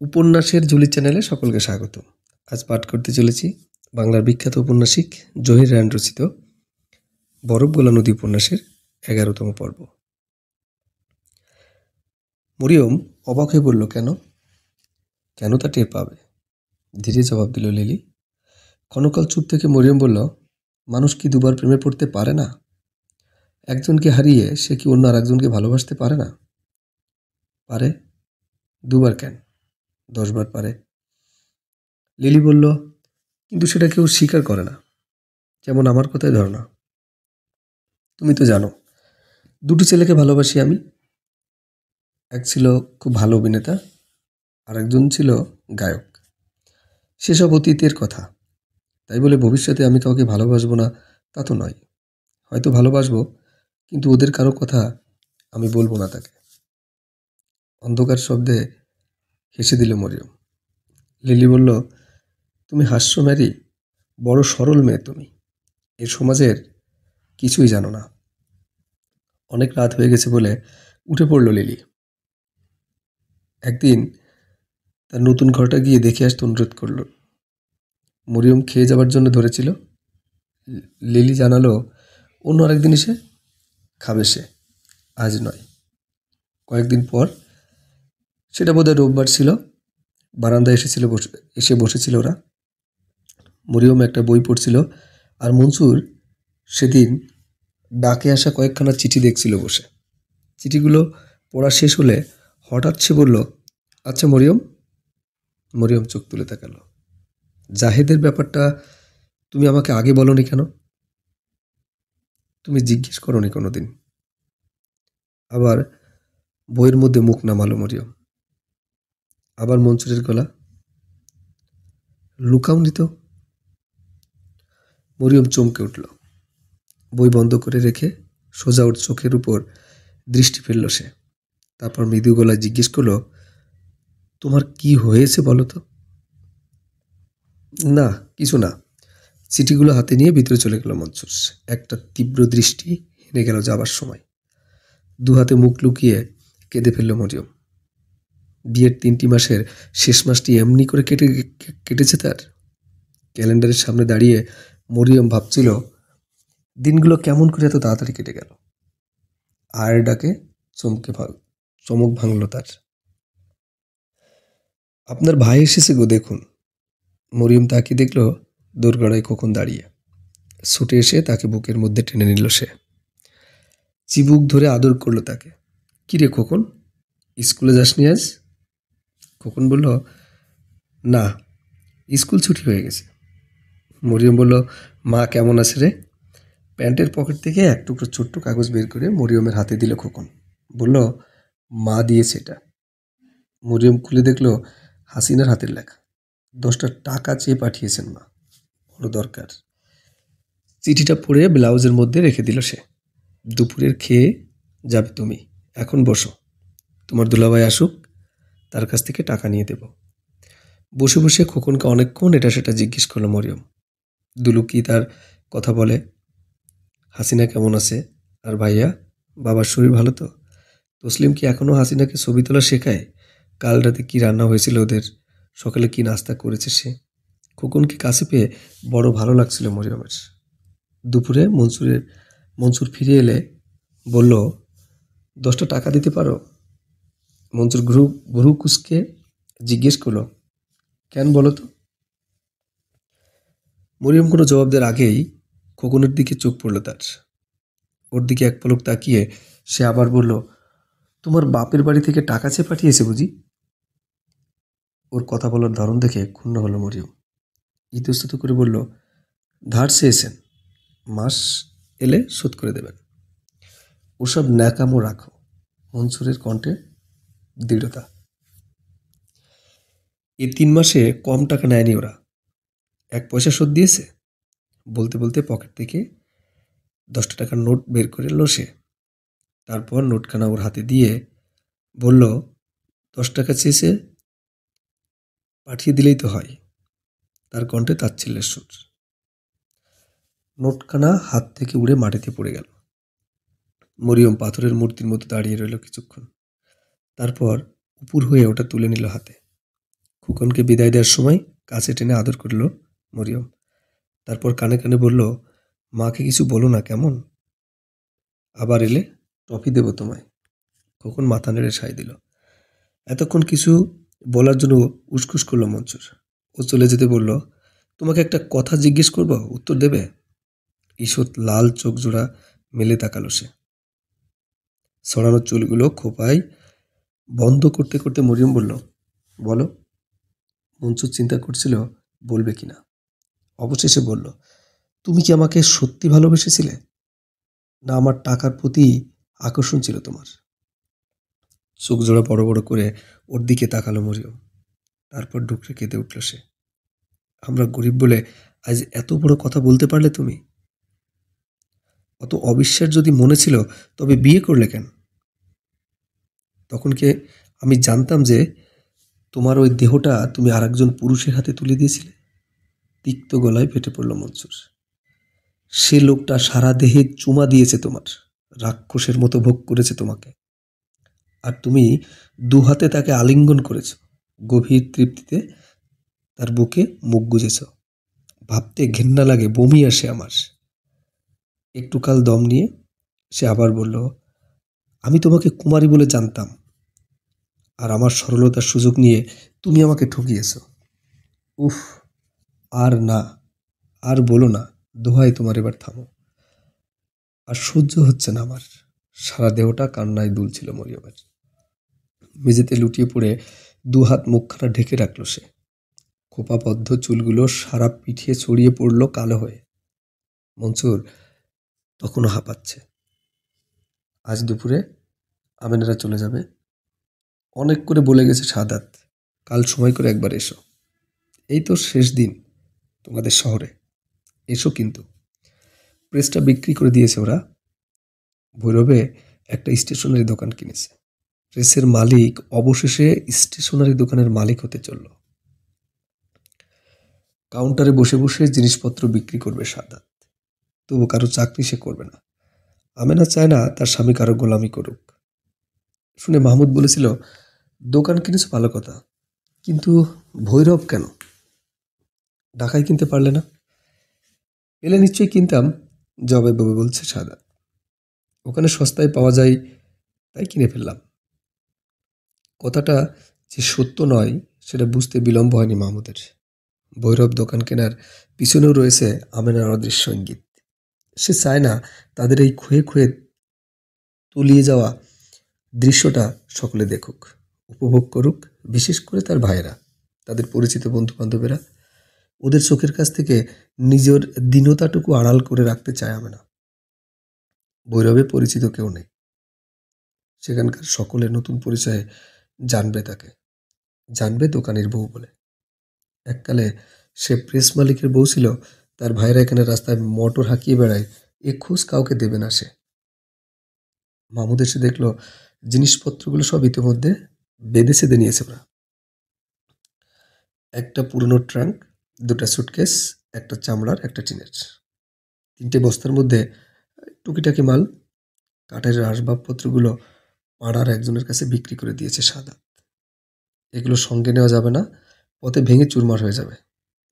উপন্যাসের ঝুলি চ্যানেলে সকলকে স্বাগত। আজ পাঠ করতে চলেছি বাংলার বিখ্যাত উপন্যাসিক জহির রায়ন রচিত বরফ গলা নদী উপন্যাসের 11তম পর্ব। মরিয়ম অবাক হয়ে বলল, কেন কেন তা টের পাবে, ধীরে জবাব দিল লিলি। ক্ষণকাল চুপ থেকে মরিয়ম বলল, মানুষ কি দুবার প্রেমে পড়তে পারে না? একজনকে হারিয়ে সে কি অন্য আর একজনকে ভালোবাসতে পারে না? পারে। দুবার কেন, 10 বার পারে। লিলি বলল, কিন্তু সেটা কেউ স্বীকার করে না। যেমন আমার কথাই ধর না, তুমি তো জানো দুটি ছেলেকে ভালোবাসি আমি। এক ছিল খুব ভালো অভিনেতা, আর একজন ছিল গায়ক। সেসব অতীতের কথা, তাই বলে ভবিষ্যতে আমি কাউকে ভালোবাসবো না তা তো নয়। হয়তো ভালোবাসবো, কিন্তু ওদের কারো কথা আমি বলবো না তাকে। অন্ধকার শব্দে হেসে দিল মরিয়ম। লিলি বলল, তুমি হাস্য ম্যারি, বড় সরল মেয়ে তুমি। এ সমাজের কিছুই জানো না। অনেক রাত হয়ে গেছে বলে উঠে পড়ল লিলি। একদিন তার নতুন ঘরটা গিয়ে দেখে আসতে অনুরোধ করল। মরিয়ম খেয়ে যাবার জন্য ধরেছিল। লিলি জানালো অন্য আরেকদিন এসে খাবে সে, আজ নয়। কয়েকদিন পর, সেটা বোধহয় রোববার ছিল, বারান্দায় এসে বসেছিল ওরা। মরিয়ম একটা বই পড়ছিল, আর মনসুর সেদিন ডাকে আসা কয়েকখানা চিঠি দেখছিল বসে। চিঠিগুলো পড়া শেষ হলে হঠাৎ সে বলল, আচ্ছা মরিয়ম। মরিয়ম চোখ তুলে তাকালো। জাহেদের ব্যাপারটা তুমি আমাকে আগে বলনি কেন? তুমি জিজ্ঞেস করনি কোনোদিন। আবার বইয়ের মধ্যে মুখ নামালো মরিয়ম। আবার মনসুরের গলা, লুকাওনি তো? মরিয়ম চমকে উঠল। বই বন্ধ করে রেখে সোজা ওর চোখের উপর দৃষ্টি ফেলল সে। তারপর মৃদু গলায় জিজ্ঞেস করলো, তোমার কি হয়েছে বলো তো? না, কিছু না। চিঠিগুলো হাতে নিয়ে ভিতরে চলে গেল মনসুর। একটা তীব্র দৃষ্টি হেনে গেল যাবার সময়। দু হাতে মুখ লুকিয়ে কেঁদে ফেলল মরিয়ম। বিয়ের 3টি মাসের শেষ মাসটি এমনি করে কেটেছে তার। ক্যালেন্ডারের সামনে দাঁড়িয়ে মরিয়ম ভাবছিল, দিনগুলো কেমন করে এত তাড়াতাড়ি কেটে গেল। আয়ের ডাকে চমক ভাঙল তার। আপনার ভাই এসেছে গো, দেখুন। মরিয়ম তাকে দেখল দোরগড়ায় খোকন দাঁড়িয়ে। ছুটে এসে তাকে বুকের মধ্যে টেনে নিল সে। চিবুক ধরে আদর করলো তাকে। কিরে খোকন, স্কুলে যাসনি আজ? খোকন বলল, না, স্কুল ছুটি হয়ে গেছে। মরিয়ম বলল, মা কেমন আছে রে? প্যান্টের পকেট থেকে এক টুকরো ছোট্ট কাগজ বের করে মরিয়মের হাতে দিল খোকন। বলল, মা দিয়েছে এটা। মরিয়ম খুলে দেখল হাসিনার হাতের লেখা। 10টা টাকা চেয়ে পাঠিয়েছেন মা, বড় দরকার। চিঠিটা পড়ে ব্লাউজের মধ্যে রেখে দিল সে। দুপুরের খেয়ে যাবে তুমি, এখন বসো। তোমার দুলাভাই আসুক, তার কাছ থেকে টাকা নিয়ে দেব। বসে বসে খোকনকে অনেকক্ষণ এটা সেটা জিজ্ঞেস করলো মরিয়ম। দুলু কি তার কথা বলে? হাসিনা কেমন আছে? আর ভাইয়া, বাবার শরীর ভালো তো? তসলিম কি এখনও হাসিনাকে ছবি তোলা শেখায়? কাল রাতে কি রান্না হয়েছিল ওদের? সকালে কি নাস্তা করেছে সে? খোকনকে কাছে পেয়ে বড় ভালো লাগছিল মরিয়মের। দুপুরে মনসুর ফিরে এলে বলল, 10টা টাকা দিতে পারো? মনসুর ভ্রু কুঁচকে জিজ্ঞেস করলো, কেন বলো তো? মরিয়ম কোনো জবাব দেওয়ার আগেই খোকনের দিকে চোখ পড়ল তার। ওর দিকে এক পলক তাকিয়ে সে আবার বলল, তোমার বাপের বাড়ি থেকে টাকা চেয়ে পাঠিয়েছে বুঝি? ওর কথা বলার ধরন দেখে ক্ষুণ্ণ হলো মরিয়ম। ইতস্তত করে বলল, ধার চেয়েছেন, মাস এলে শোধ করে দেবেন। ওসব ন্যাকামো রাখো। মনসুরের কণ্ঠে দৃঢ়তা। এই 3 মাসে কম টাকা নেয়নি ওরা। 1 পয়সা শোধ দিয়েছে? বলতে বলতে পকেট থেকে 10টা টাকার নোট বের করে এলো সে। তারপর নোটখানা ওর হাতে দিয়ে বলল, 10 টাকা চেয়েছে, পাঠিয়ে দিলেই তো হয়। তার কণ্ঠে তাচ্ছিল্যের সুর। নোটখানা হাত থেকে উড়ে মাটিতে পড়ে গেল। মরিয়ম পাথরের মূর্তির মতো দাঁড়িয়ে রইল কিছুক্ষণ। তারপর উপুর হয়ে ওটা তুলে নিল হাতে। খোকনকে বিদায় দেওয়ার সময় কাছে টেনে আদর করল মরিয়ম। তারপর কানে কানে বলল, মাকে কিছু বলো না কেমন? আবার এলে টফি দেব তোমায়। খোকন মাথা নেড়ে সায় দিল। এতক্ষণ কিছু বলার জন্য উসখুস করল মনসুর। ও চলে যেতে বলল, তোমাকে একটা কথা জিজ্ঞেস করব, উত্তর দেবে? ঈষৎ লাল চোখ জোড়া মেলে তাকালো সে। ছড়ানো চুলগুলো খোপায় বন্ধ করতে করতে মরিয়ম বলল, বলো। মনসুর চিন্তা করছিল বলবে কিনা। অবশেষে বলল, তুমি কি আমাকে সত্যি ভালোবেসেছিলে, না আমার টাকার প্রতি আকর্ষণ ছিল তোমার? চোখ জোড়া বড় বড় করে ওর দিকে তাকালো মরিয়ম। তারপর ডুকরে কেঁদে উঠল সে। আমরা গরিব বলে আজ এত বড় কথা বলতে পারলে তুমি? অত অবিশ্বাস যদি মনে ছিল তবে বিয়ে করলে কেন? তখন কে আমি জানতাম যে তোমার ওই দেহটা তুমি আরেকজন পুরুষের হাতে তুলে দিয়েছিলে? তিক্ত গলায় ফেটে পড়ল মনসুর। সে লোকটা সারা দেহে চুমা দিয়েছে তোমার, রাক্ষসের মতো ভোগ করেছে তোমাকে, আর তুমি দুহাতে তাকে আলিঙ্গন করেছ। গভীর তৃপ্তিতে তার বুকে মুখ গুজেছ। ভাবতে ঘেন্না লাগে, বমি আসে আমার। একটু কাল দম নিয়ে সে আবার বলল, আমি তোমাকে কুমারী বলে জানতাম, আর আমার সরলতার সুযোগ নিয়ে তুমি আমাকে ঠকিয়েছ। উফ, আর না, আর বলো না, দোহাই তোমার, এবার থামো। আর সহ্য হচ্ছে না আমার। সারা দেহটা কান্নায় দুলছিল মরিয়মের। মেঝেতে লুটিয়ে পড়ে দুহাত মুখখানা ঢেকে রাখল সে। খোপাবদ্ধ চুলগুলো সারা পিঠে ছড়িয়ে পড়ল কালো হয়ে। মনসুর তখনও হাঁপাচ্ছে। আজ দুপুরে আমেনারা চলে যাবে। অনেক করে বলে গেছে সাদাত, কাল সময় করে একবার এসো। এই তো শেষ দিন তোমাদের শহরে, এসো কিন্তু। প্রেসটা বিক্রি করে দিয়েছে ওরা। ভৈরবে একটা স্টেশনারি দোকান কিনেছে। প্রেসের মালিক অবশেষে স্টেশনারি দোকানের মালিক হতে চলল। কাউন্টারে বসে বসে জিনিসপত্র বিক্রি করবে সাদাত। তবু কারো চাকরি সে করবে না। আমেনা চায় না তার স্বামী কারো গোলামি করুক। শুনে মাহমুদ বলেছিল, দোকান কিনেছ ভালো কথা, কিন্তু ভৈরব কেন? ঢাকায় কিনতে পারলে না? এলে নিশ্চয়ই কিনতাম, জবাবে বলছে সাদাত। ওখানে সস্তায় পাওয়া যায়, তাই কিনে ফেললাম। কথাটা যে সত্য নয় সেটা বুঝতে বিলম্ব হয়নি মাহমুদের। ভৈরব দোকান কেনার পিছনেও রয়েছে আমেনার অদৃশ্য ইঙ্গিত। সে চায় না তাদের এই খুয়ে খুয়ে তলিয়ে যাওয়া দৃশ্যটা সকলে দেখুক, উপভোগ করুক, বিশেষ করে তার ভাইয়েরা, তাদের পরিচিত বন্ধু বান্ধবেরা। ওদের চোখের কাছ থেকে নিজের দীনতাটুকু আড়াল করে রাখতে চায় আমেনা। ভৈরবে পরিচিত কেউ নেই। সেখানকার সকলে নতুন পরিচয়ে জানবে তাকে, জানবে দোকানের বউ বলে। এককালে সে প্রেস মালিকের বউ ছিল, তার ভাইরা এখানে রাস্তায় মোটর হাঁকিয়ে বেড়ায়, এ খোঁজ কাউকে দেবে না সে। মাহমুদ এসে দেখলো জিনিসপত্রগুলো সব ইতিমধ্যে বেঁধে ছেদে নিয়েছে ওরা। একটা পুরনো ট্রাঙ্ক, দুটা সুটকেস, একটা চামড়ার, একটা টিনের। 3টে বস্তার মধ্যে টুকিটাকি মাল। কাঠের আসবাবপত্রগুলো পাড়ার একজনের কাছে বিক্রি করে দিয়েছে সাদাত। এগুলো সঙ্গে নেওয়া যাবে না, পথে ভেঙে চুরমার হয়ে যাবে।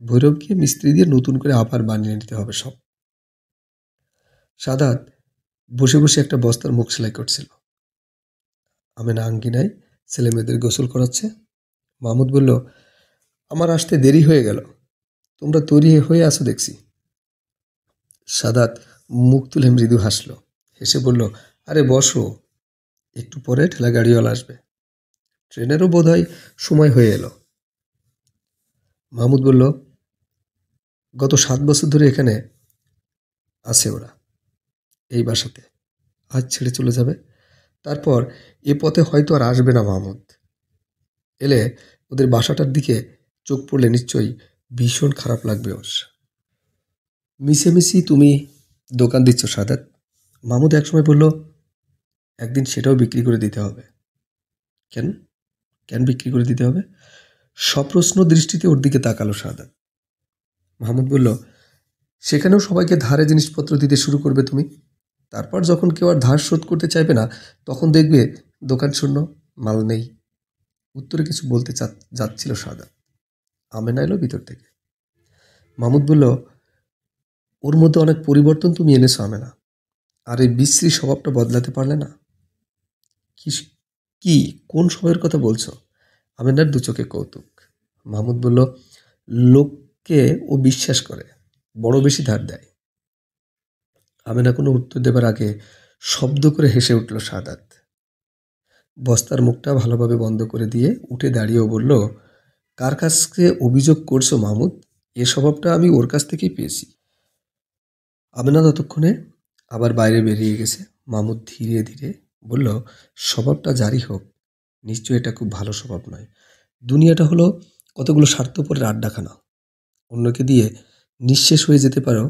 ভৈরব গিয়ে মিস্ত্রি দিয়ে নতুন করে আবার বানিয়ে নিতে হবে সব। সাদাত বসে বসে একটা বস্তার মুখ সেলাই করছিল। আমেনা আঙ্গিনায় ছেলে মেয়েদের গোসল করাচ্ছে। মাহমুদ বলল, আমার আসতে দেরি হয়ে গেল, তোমরা তৈরি হয়ে আসো দেখছি। সাদাত মুখ তুলে মৃদু হাসল, হেসে বলল, আরে বসো, একটু পরে ঠেলা গাড়িওয়ালা আসবে, ট্রেনেরও বোধহয় সময় হয়ে এলো। মাহমুদ বলল, গত 7 বছর ধরে এখানে আছে ওরা, এই বাসাতে। আজ ছেড়ে চলে যাবে। তারপর এ পথে হয়তো আর আসবে না মাহমুদ। এলে ওদের বাসাটার দিকে চোখ পড়লে নিশ্চয়ই ভীষণ খারাপ লাগবে ওর। মিছেমিছি তুমি দোকান দিচ্ছ সাদাত? মাহমুদ একসময় বলল, একদিন সেটাও বিক্রি করে দিতে হবে। কেন? কেন বিক্রি করে দিতে হবে? সপ্রশ্ন দৃষ্টিতে ওর দিকে তাকালো সাদাত। মাহমুদ বলল, সেখানেও সবাইকে ধারে জিনিসপত্র দিতে শুরু করবে তুমি। তারপর যখন কেউ আর ধার শোধ করতে চাইবে না, তখন দেখবে দোকান শূন্য, মাল নেই। উত্তরে কিছু বলতে যাচ্ছিল সাদাত, আমেনা এলো ভিতর থেকে। মাহমুদ বলল, ওর মধ্যে অনেক পরিবর্তন তুমি এনেছো আমেনা, আর এই বিশ্রী স্বভাবটা বদলাতে পারলে না? কি কি কোন সময়ের কথা বলছো? আমেনার দু চোখে কৌতুক। মাহমুদ বলল, লোককে ও বিশ্বাস করে, বড় বেশি ধার দেয়। আমেনা কোনো উত্তর দেবার আগে শব্দ করে হেসে উঠল সাদাত। বস্তার মুখটা ভালোভাবে বন্ধ করে দিয়ে উঠে দাঁড়িয়েও বলল, কার কাছে অভিযোগ করছো মাহমুদ? এ স্বভাবটা আমি ওর কাছ থেকেই পেয়েছি। আমেনা ততক্ষণে আবার বাইরে বেরিয়ে গেছে। মাহমুদ ধীরে ধীরে বলল, স্বভাবটা জারি হোক, নিশ্চয়ই এটা খুব ভালো স্বভাব নয়। দুনিয়াটা হলো কতগুলো স্বার্থপরের আড্ডাখানা। অন্যকে দিয়ে নিঃশেষ হয়ে যেতে পারো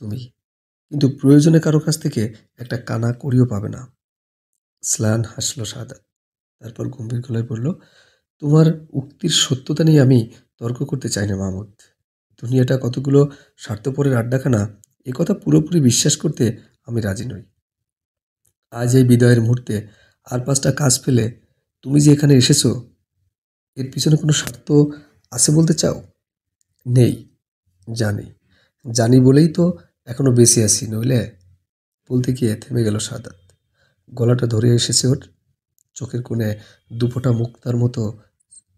তুমি, কিন্তু প্রয়োজনে কারো কাছ থেকে একটা কানা করিও পাবে না। স্লান হাসলো সাদাত, তারপর গম্ভীর গলায় বলল, তোমার উক্তির সত্যতা নিয়ে আমি তর্ক করতে চাই না মাহমুদ। দুনিয়াটা কতগুলো স্বার্থপরের আড্ডাখানা, এ কথা পুরোপুরি বিশ্বাস করতে আমি রাজি নই। আজ এই বিদায়ের মুহূর্তে আর 5টা কাজ ফেলে তুমি যে এখানে এসেছো, এর পিছনে কোনো স্বার্থ আছে বলতে চাও? নেই, জানি। জানি বলেই তো এখনো বেঁচে আছি, নইলে। বলতে গিয়ে থেমে গেল সাদাত। গলাটা ধরে এসেছে ওর। চোখের কোণে দুফোঁটা মুক্তার মতো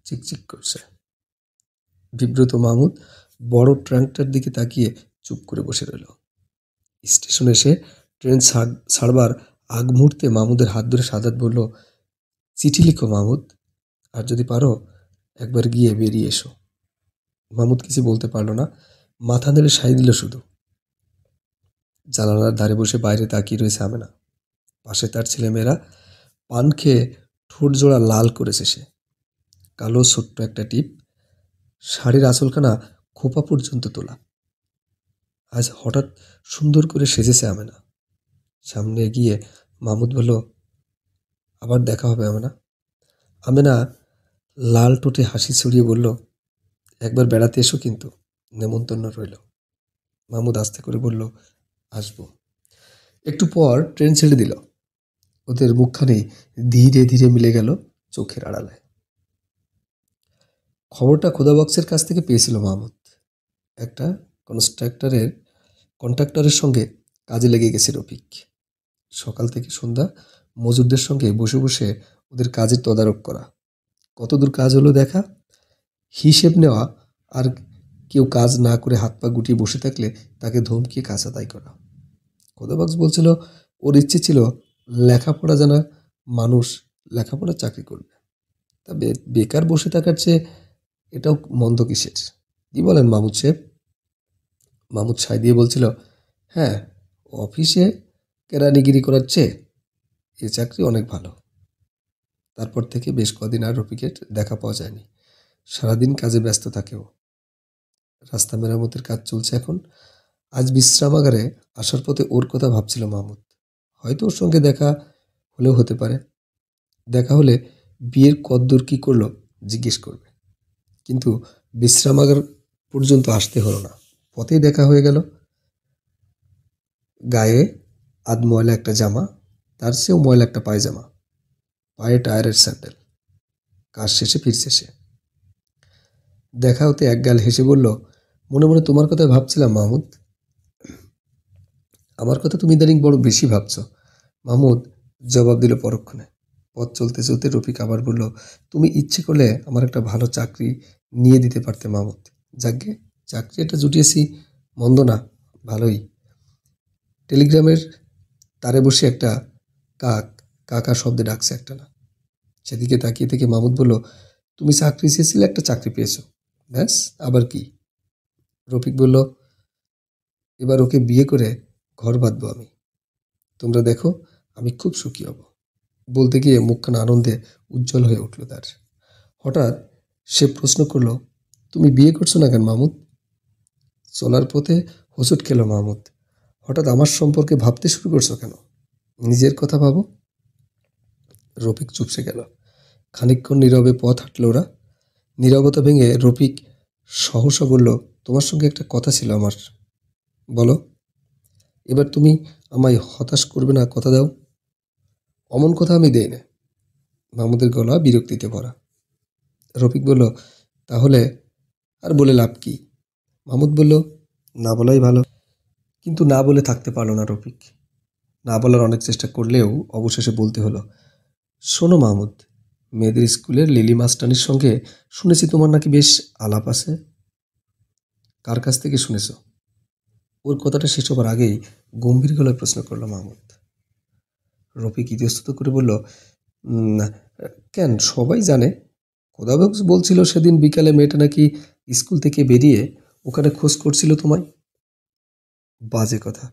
চিকচিক করছে। বিব্রত মাহমুদ বড় ট্রাঙ্কটার দিকে তাকিয়ে চুপ করে বসে রইল। স্টেশনে এসে ট্রেন ছাড়বার আগ মুহূর্তে মাহমুদের হাত ধরে সাদাত বলল, চিঠি লিখো মাহমুদ, আর যদি পারো একবার গিয়ে বেরিয়ে এসো। মাহমুদ কিছু বলতে পারল না, মাথা নেড়ে সাই দিল শুধু। জানালার ধারে বসে বাইরে তাকিয়ে রয়েছে আমেনা। পাশে তার ছেলেমেয়েরা পান খেয়ে ঠোঁট জোড়া লাল করেছে সে। কালো ছোট্ট একটা টিপ, শাড়ির আঁচলখানা খোপা পর্যন্ত তোলা। আজ হঠাৎ সুন্দর করে সেজেছে আমেনা। সামনে এগিয়ে মাহমুদ বলল, আবার দেখা হবে আমেনা। আমেনা লাল ঠোঁটে হাসি ছড়িয়ে বলল, একবার বেড়াতে এসো কিন্তু, নেমন্তন্ন রইল। মাহমুদ আস্তে করে বলল, আসবো। একটু পর ট্রেন ছেড়ে দিল। ওদের মুখখানি ধীরে ধীরে মিলে গেল চোখের আড়ালে। খবরটা খোদাবক্সের কাছ থেকে পেয়েছিল মাহমুদ। একটা কন্ট্রাক্টরের সঙ্গে কাজে লেগে গেছে রফিক। সকাল থেকে সন্ধ্যা মজুরদের সঙ্গে বসে বসে ওদের কাজের তদারক করা, কতদূর কাজ হলো দেখা, হিসেব নেওয়া, আর কেউ কাজ না করে হাত পা গুটিয়ে বসে থাকলে তাকে ধমকিয়ে কাজ আদায় করা। খোদাবক্স বলছিল ওর ইচ্ছে ছিল লেখাপড়া জানা মানুষ লেখাপড়া চাকরি করবে। তা বেকার বসে থাকার চেয়ে এটাও মন্দ কিসের? কি বলেন মাহমুদ সাহেব? মাহমুদ সায় দিয়ে বলছিল, হ্যাঁ, অফিসে কেরানিগিরি করার চেয়ে এ চাকরি অনেক ভালো। তারপর থেকে বেশ কদিন আর রফিকের দেখা পাওয়া যায়নি। সারাদিন কাজে ব্যস্ত থাকে ও। রাস্তা মেরামতের কাজ চলছে এখন। আজ বিশ্রামাগারে আসার পথে ওর কথা ভাবছিল মাহমুদ। হয়তো ওর সঙ্গে দেখা হলেও হতে পারে। দেখা হলে বিয়ের কদ্দূর কি করলো জিজ্ঞেস করবে। কিন্তু বিশ্রামাগার পর্যন্ত আসতে হলো না, পথেই দেখা হয়ে গেল। গায়ে আধ ময়লা একটা জামা, তার চেয়েও ময়লা একটা পায়জামা, পায়ে টায়ারের স্যান্ডেল। কাজ শেষে ফিরছে সে। দেখা হতে একগাল হেসে বলল, মনে মনে তোমার কথা ভাবছিলাম মাহমুদ। আমার কথা তুমি ইদানিং বড় বেশি ভাবছ, মাহমুদ জবাব দিল পরক্ষণে। পথ চলতে চলতে রফিক আবার বলল, তুমি ইচ্ছে করলে আমার একটা ভালো চাকরি নিয়ে দিতে পারতে মাহমুদ। যাকগে, চাকরি একটা জুটিয়েছি, মন্দ না, ভালোই। টেলিগ্রামের তারে বসে একটা কাক কাকা শব্দে ডাকছে একটা না। সেদিকে তাকিয়ে থেকে মাহমুদ বলল, তুমি চাকরি চেয়েছিলে, একটা চাকরি পেয়েছো, ব্যাস, আবার কি? রফিক বলল, এবার ওকে বিয়ে করে ঘর বাঁধবো আমি। তোমরা দেখো, আমি খুব সুখী হব। বলতে গিয়ে মুখখানা আনন্দে উজ্জ্বল হয়ে উঠল তার। হঠাৎ সে প্রশ্ন করল, তুমি বিয়ে করছো না কেন মাহমুদ? চলার পথে হোঁচট খেল মাহমুদ। হঠাৎ আমার সম্পর্কে ভাবতে শুরু করছো কেন? নিজের কথা ভাবো। রফিক চুপসে গেল। খানিকক্ষণ নীরবে পথ হাঁটল ওরা। নীরবতা ভেঙে রফিক সহসা বলল, তোমার সঙ্গে একটা কথা ছিল আমার। বলো। এবার তুমি আমায় হতাশ করবে না, কথা দাও। অমন কথা আমি দেই না। মাহমুদের গলা বিরক্তিতে ভরা। রফিক বলল, তাহলে আর বলে লাভ কি? মাহমুদ বলল, না বলাই ভালো। কিন্তু না বলে থাকতে পারল না রফিক। না বলার অনেক চেষ্টা করলেও অবশেষে বলতে হলো, শোনো মাহমুদ, মেয়েদের স্কুলের লিলি মাস্টানির সঙ্গে শুনেছি তোমার নাকি বেশ আলাপ আছে। কার কাছ থেকে শুনেছ? ওর কথাটা শেষ হবার আগেই গম্ভীর গলায় প্রশ্ন করলো মাহমুদ। রফিক ইতস্তত করে বলল, "না, কেন, সবাই জানে। খোদাবক্স বলছিল সেদিন বিকালে মেয়েটা নাকি স্কুল থেকে বেরিয়ে ওখানে খোঁজ করছিল তোমায়।" বাজে কথা,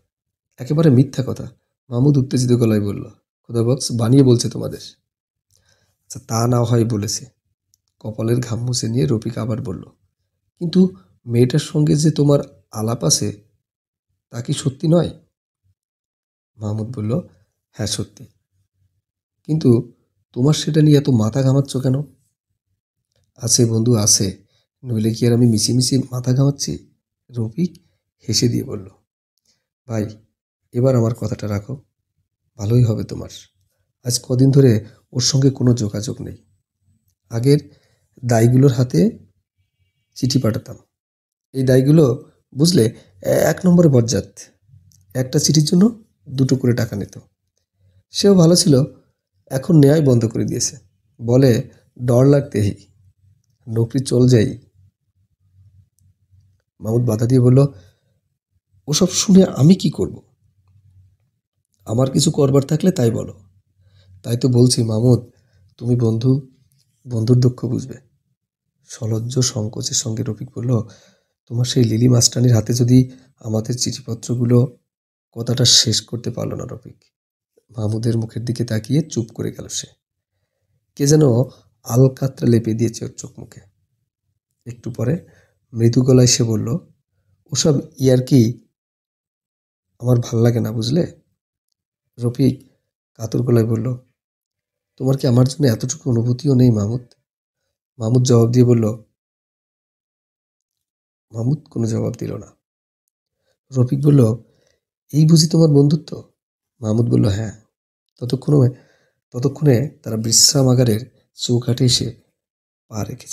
একেবারে মিথ্যা কথা, মাহমুদ উত্তেজিত গলায় বলল। খোদাবক্স বানিয়ে বলছে তোমাদের। আচ্ছা, তা না হয় বলেছে। কপালের ঘাম মুছে নিয়ে রফিক আবার বলল, কিন্তু মেয়েটার সঙ্গে যে তোমার আলাপ আছে তা কি সত্যি নয়? মাহমুদ বলল, হ্যাঁ সত্যি। কিন্তু তোমার সেটা নিয়ে এত মাথা ঘামাচ্ছ কেন? আছে বন্ধু, আছে, নইলে কি আর আমি মিছিমিছি মাথা ঘামাচ্ছি? রফিক হেসে দিয়ে বলল, ভাই, এবার আমার কথাটা রাখো, ভালোই হবে তোমার। আজ কদিন ধরে ওর সঙ্গে কোনো যোগাযোগ নেই। আগের দাইগুলোর হাতে চিঠি পাঠাতাম। এই দাইগুলো বুঝলে, এক নম্বরে বজ্জাত। একটা চিঠির জন্য 2টো করে টাকা নিত। সেও ভালো ছিল, এখন নেয়াই বন্ধ করে দিয়েছে। বলে, ডর লাগতে হি, নৌকরি চল যাই। মাহমুদ বাধা দিয়ে বলল, ওসব শুনে আমি কি করব? আমার কিছু করবার থাকলে তাই বলো। তাই তো বলছি মাহমুদ, তুমি বন্ধু, বন্ধুর দুঃখ বুঝবে। সলজ্জ সংকোচের সঙ্গে রফিক বলল, তোমার সেই লিলি মাস্টানির হাতে যদি আমাদের চিঠিপত্রগুলো। কথাটা শেষ করতে পারল না রফিক। মাহমুদের মুখের দিকে তাকিয়ে চুপ করে গেল সে। কে যেন আলকাতরা লেপে দিয়েছে ওর চোখ মুখে। একটু পরে মৃদু গলায় সে বলল, ওসব ইয়ার্কি আমার ভাল লাগে না, বুঝলে? রফিক কাতর গলায় বলল, তোমার কি আমার জন্য এতটুকু অনুভূতিও নেই মাহমুদ? মাহমুদ জবাব দিয়ে বলল, মাহমুদ কোনো জবাব দিল না। রফিক বলল, এই বুঝি তোমার বন্ধুত্ব? মাহমুদ বলল, হ্যাঁ। ততক্ষণে ততক্ষণে তারা বিশ্রামাগারের চৌকাঠে এসে পা রেখেছে।